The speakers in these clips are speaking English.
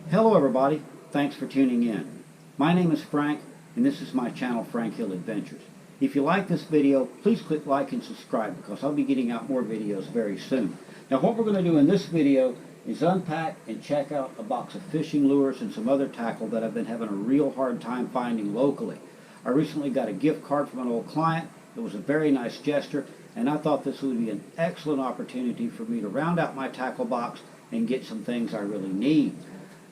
Hello everybody, thanks for tuning in. My name is Frank and this is my channel Frank Hill Adventures. If you like this video, please click like and subscribe because I'll be getting out more videos very soon. Now what we're going to do in this video is unpack and check out a box of fishing lures and some other tackle that I've been having a real hard time finding locally. I recently got a gift card from an old client. It was a very nice gesture and I thought this would be an excellent opportunity for me to round out my tackle box and get some things I really need.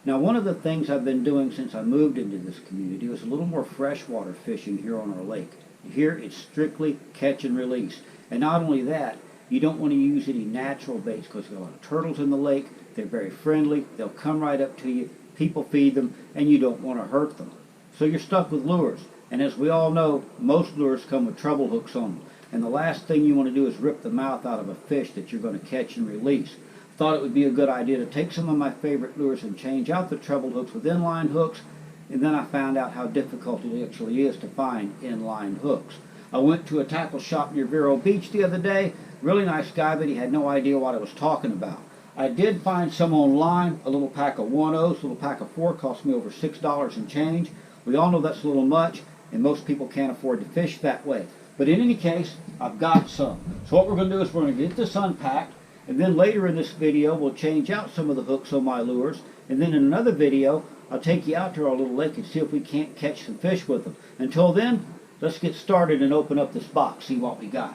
Now, one of the things I've been doing since I moved into this community was a little more freshwater fishing here on our lake. Here, it's strictly catch and release. And not only that, you don't want to use any natural baits because there are a lot of turtles in the lake. They're very friendly. They'll come right up to you. People feed them, and you don't want to hurt them. So you're stuck with lures. And as we all know, most lures come with treble hooks on them. And the last thing you want to do is rip the mouth out of a fish that you're going to catch and release. Thought it would be a good idea to take some of my favorite lures and change out the treble hooks with inline hooks, and then I found out how difficult it actually is to find inline hooks. I went to a tackle shop near Vero Beach the other day. Really nice guy, but he had no idea what I was talking about. I did find some online. A little pack of 1/0s, a little pack of 4 cost me over $6 and change. We all know that's a little much, and most people can't afford to fish that way. But in any case, I've got some. So what we're going to do is we're going to get this unpacked. And then later in this video, we'll change out some of the hooks on my lures. And then in another video, I'll take you out to our little lake and see if we can't catch some fish with them. Until then, let's get started and open up this box, see what we got.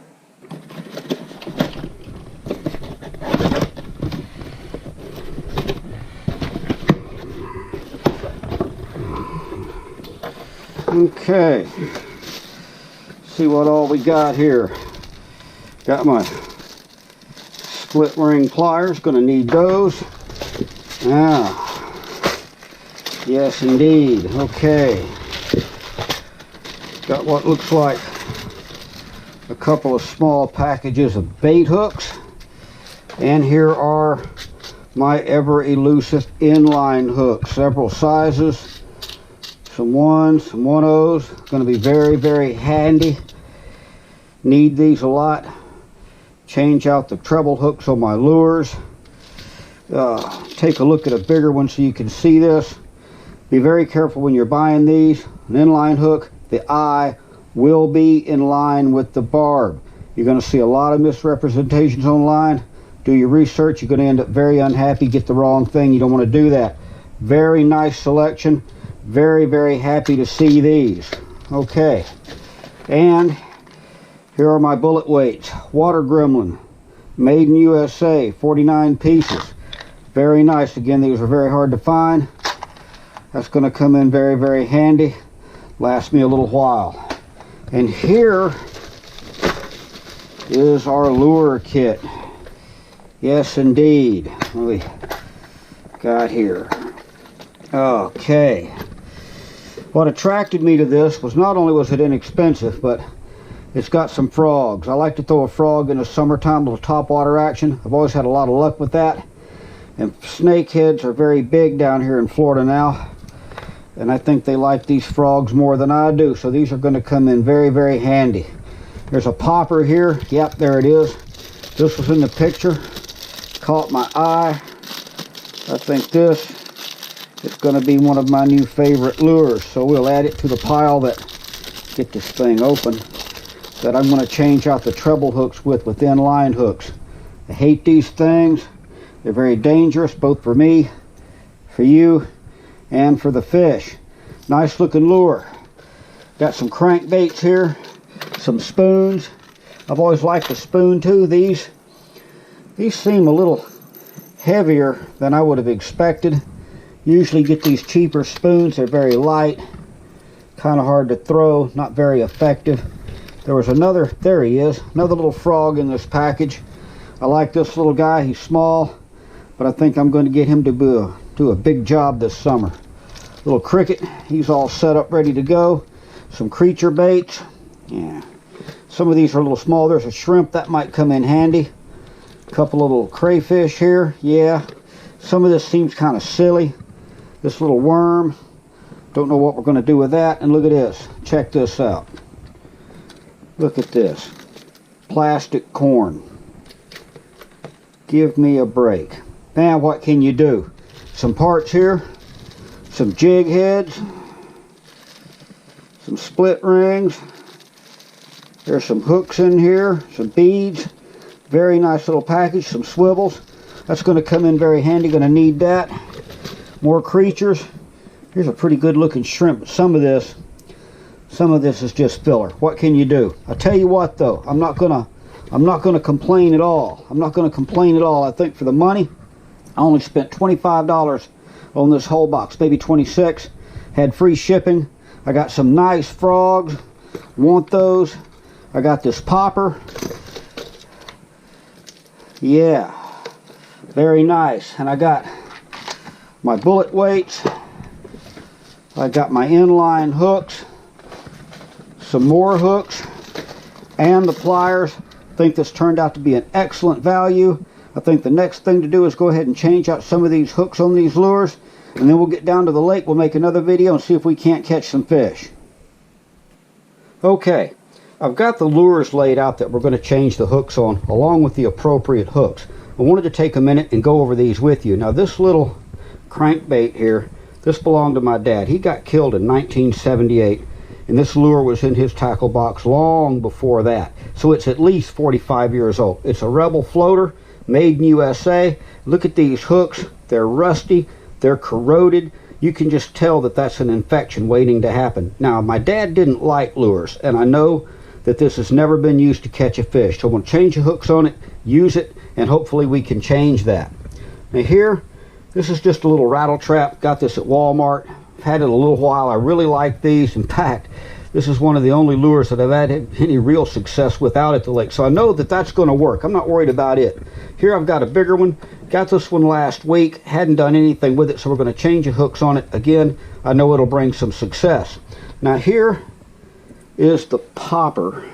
Okay, see what all we got here. Got my split ring pliers, going to need those. Now, yes indeed. Okay, got what looks like a couple of small packages of bait hooks, and here are my ever elusive inline hooks, several sizes, some 1s, some 1/0s. Going to be very, very handy. Need these a lot. Change out the treble hooks on my lures. Take a look at a bigger one so you can see this. Be very careful when you're buying these. An inline hook, the eye will be in line with the barb. You're going to see a lot of misrepresentations online. Do your research. You're going to end up very unhappy, get the wrong thing. You don't want to do that. Very nice selection. Very, very happy to see these. Okay, and here are my bullet weights. Water Gremlin, made in USA, 49 pieces. Very nice. Again, these are very hard to find. That's going to come in very, very handy. Last me a little while. And here is our lure kit. Yes, indeed. What we got here? Okay. What attracted me to this was not only was it inexpensive, but it's got some frogs. I like to throw a frog in the summertime, a little topwater action. I've always had a lot of luck with that. And snakeheads are very big down here in Florida now. And I think they like these frogs more than I do. So these are going to come in very, very handy. There's a popper here. Yep, there it is. This was in the picture. Caught my eye. I think this is going to be one of my new favorite lures. So we'll add it to the pile that, get this thing open, that I'm going to change out the treble hooks with inline hooks. I hate these things. They're very dangerous, both for me, for you, and for the fish. Nice looking lure. Got some crankbaits here, some spoons. I've always liked the spoon too. These seem a little heavier than I would have expected. Usually get these cheaper spoons. They're very light, kind of hard to throw, not very effective. There was another, there he is, another little frog in this package. I like this little guy. He's small, but I think I'm going to get him to do a big job this summer. Little cricket, he's all set up, ready to go. Some creature baits. Yeah, some of these are a little small. There's a shrimp, that might come in handy. A couple of little crayfish here. Yeah, some of this seems kind of silly. This little worm, don't know what we're going to do with that. And look at this. Check this out. Look at this. Plastic corn. Give me a break. Now what can you do? Some parts here. some jig heads, some split rings. There's some hooks in here, some beads. Very nice little package, some swivels. That's going to come in very handy, going to need that. More creatures. Here's a pretty good looking shrimp. Some of this is just filler. What can you do? I'll tell you what though, I'm not gonna complain at all. I'm not gonna complain at all. I think for the money, I only spent $25 on this whole box, maybe 26. Had free shipping. I got some nice frogs. Want those? I got this popper. Yeah, very nice. And I got my bullet weights. I got my inline hooks, some more hooks, and the pliers. I think this turned out to be an excellent value. I think the next thing to do is go ahead and change out some of these hooks on these lures, and then we'll get down to the lake. We'll make another video and see if we can't catch some fish. Okay, I've got the lures laid out that we're going to change the hooks on, along with the appropriate hooks. I wanted to take a minute and go over these with you. Now this little crankbait here, this belonged to my dad. He got killed in 1978, and this lure was in his tackle box long before that. So it's at least 45 years old. It's a Rebel floater, made in USA. Look at these hooks. They're rusty. They're corroded. You can just tell that that's an infection waiting to happen. Now, my dad didn't like lures, and I know that this has never been used to catch a fish. So I'm going to change the hooks on it, use it, and hopefully we can change that. Now here, this is just a little rattle trap. Got this at Walmart. I've had it a little while. I really like these. In fact, this is one of the only lures that I've had any real success with out at the lake. So I know that that's going to work. I'm not worried about it. Here I've got a bigger one. Got this one last week. Hadn't done anything with it, so we're going to change the hooks on it. Again, I know it'll bring some success. Now here is the popper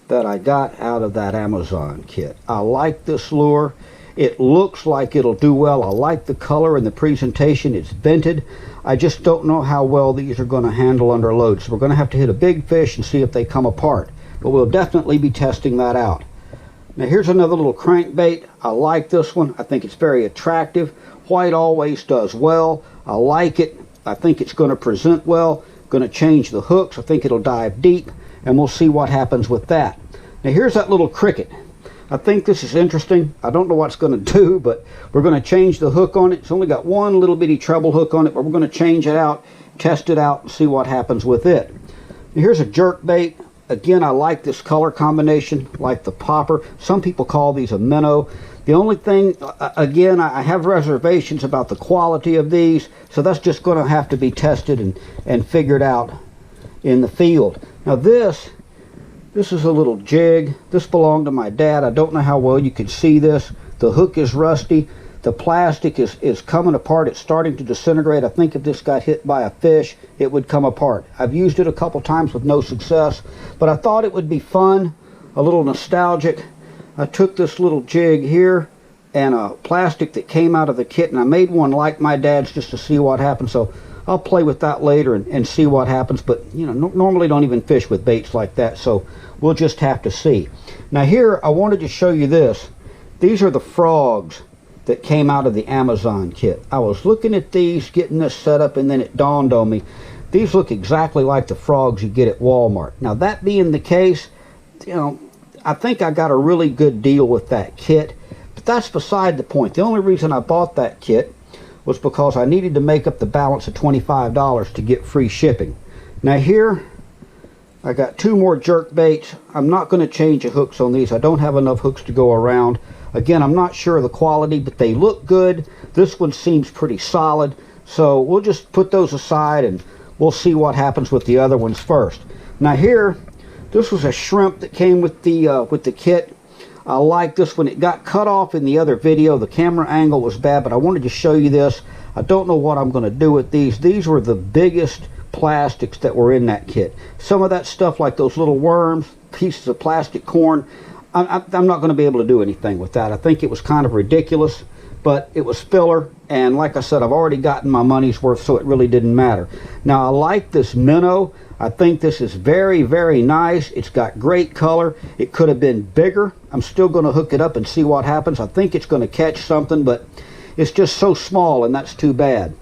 that I got out of that Amazon kit. I like this lure. It looks like it'll do well. I like the color and the presentation. It's vented. I just don't know how well these are going to handle under load. So we're going to have to hit a big fish and see if they come apart. But we'll definitely be testing that out. Now here's another little crankbait. I like this one. I think it's very attractive. White always does well. I like it. I think it's going to present well. Going to change the hooks. I think it'll dive deep, and we'll see what happens with that. Now here's that little cricket. I think this is interesting. I don't know what it's going to do, but we're going to change the hook on it. It's only got one little bitty treble hook on it, but we're going to change it out, test it out, and see what happens with it. Now here's a jerk bait. Again, I like this color combination, like the popper. Some people call these a minnow. The only thing, again, I have reservations about the quality of these, so that's just going to have to be tested and figured out in the field. Now this is a little jig. This belonged to my dad. I don't know how well you can see this. The hook is rusty. The plastic is coming apart. It's starting to disintegrate. I think if this got hit by a fish, it would come apart. I've used it a couple times with no success, but I thought it would be fun, a little nostalgic. I took this little jig here and a plastic that came out of the kit, and I made one like my dad's just to see what happens. So I'll play with that later and see what happens, but you know, normally don't even fish with baits like that, so we'll just have to see. Now here, I wanted to show you this. These are the frogs that came out of the Amazon kit. I was looking at these, getting this set up, and then it dawned on me, these look exactly like the frogs you get at Walmart. Now that being the case, you know, I think I got a really good deal with that kit, but that's beside the point. The only reason I bought that kit was because I needed to make up the balance of $25 to get free shipping. Now here, I got two more jerk baits. I'm not going to change the hooks on these. I don't have enough hooks to go around. Again, I'm not sure of the quality, but they look good. This one seems pretty solid, so we'll just put those aside and we'll see what happens with the other ones first. Now here, this was a shrimp that came with the kit. I like this one. It got cut off in the other video. The camera angle was bad, but I wanted to show you this. I don't know what I'm going to do with these. These were the biggest plastics that were in that kit. Some of that stuff, like those little worms, pieces of plastic corn, I'm not going to be able to do anything with that. I think it was kind of ridiculous, but it was filler, and like I said, I've already gotten my money's worth, so it really didn't matter. Now I like this minnow. I think this is very, very nice. It's got great color. It could have been bigger. I'm still going to hook it up and see what happens. I think it's going to catch something, but it's just so small, and that's too bad.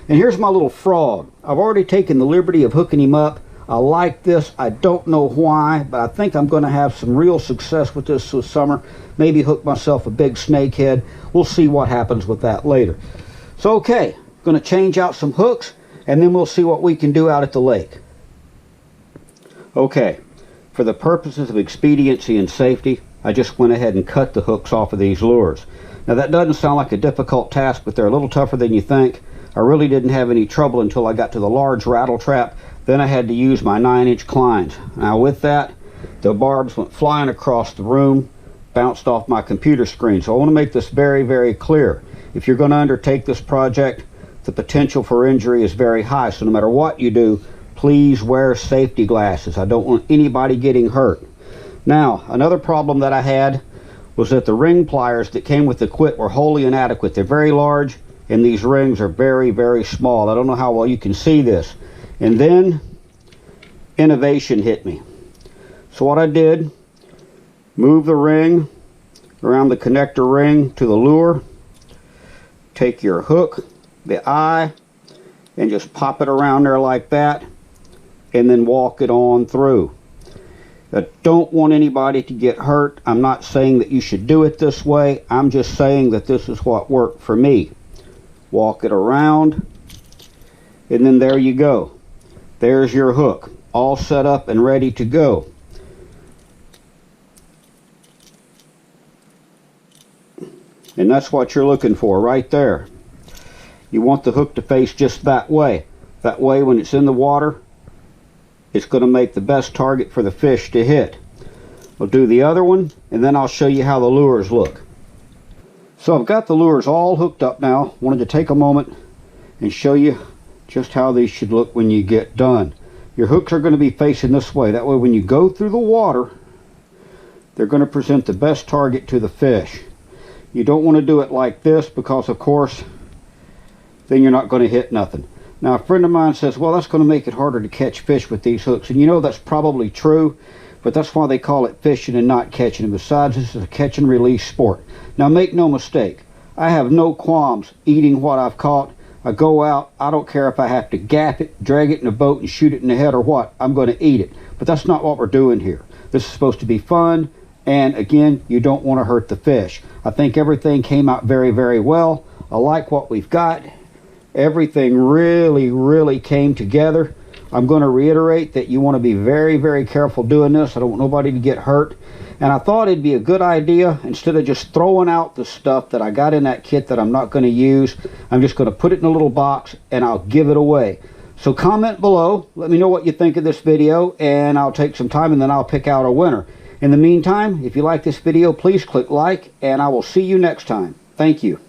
And here's my little frog. I've already taken the liberty of hooking him up. I like this. I don't know why, but I think I'm going to have some real success with this summer. Maybe hook myself a big snakehead. We'll see what happens with that later. So okay, going to change out some hooks, and then we'll see what we can do out at the lake. Okay, for the purposes of expediency and safety, I just went ahead and cut the hooks off of these lures. Now that doesn't sound like a difficult task, but they're a little tougher than you think. I really didn't have any trouble until I got to the large rattle trap. Then I had to use my 9-inch Kleins. Now with that, the barbs went flying across the room, bounced off my computer screen. So I want to make this very, very clear. If you're going to undertake this project, the potential for injury is very high. So no matter what you do, please wear safety glasses. I don't want anybody getting hurt. Now, another problem that I had was that the ring pliers that came with the kit were wholly inadequate. They're very large, and these rings are very, very small. I don't know how well you can see this. And then innovation hit me. So what I did, move the ring around the connector ring to the lure, take your hook, the eye, and just pop it around there like that, and then walk it on through. I don't want anybody to get hurt. I'm not saying that you should do it this way. I'm just saying that this is what worked for me. Walk it around, and then there you go. There's your hook, all set up and ready to go. And that's what you're looking for right there. You want the hook to face just that way. That way when it's in the water, it's going to make the best target for the fish to hit. We'll do the other one, and then I'll show you how the lures look. So I've got the lures all hooked up now. Wanted to take a moment and show you just how these should look when you get done. Your hooks are going to be facing this way. That way when you go through the water, they're going to present the best target to the fish. You don't want to do it like this because, of course, then you're not going to hit nothing. Now, a friend of mine says, well, that's going to make it harder to catch fish with these hooks. And you know, that's probably true, but that's why they call it fishing and not catching. And besides, this is a catch and release sport. Now, make no mistake, I have no qualms eating what I've caught. I go out, I don't care if I have to gap it, drag it in a boat and shoot it in the head or what, I'm going to eat it. But that's not what we're doing here. This is supposed to be fun, and again, you don't want to hurt the fish. I think everything came out very, very well. I like what we've got. Everything really, really came together. I'm going to reiterate that you want to be very, very careful doing this. I don't want nobody to get hurt. And I thought it'd be a good idea, instead of just throwing out the stuff that I got in that kit that I'm not going to use, I'm just going to put it in a little box and I'll give it away. So comment below, let me know what you think of this video, and I'll take some time and then I'll pick out a winner. In the meantime, if you like this video, please click like, and I will see you next time. Thank you.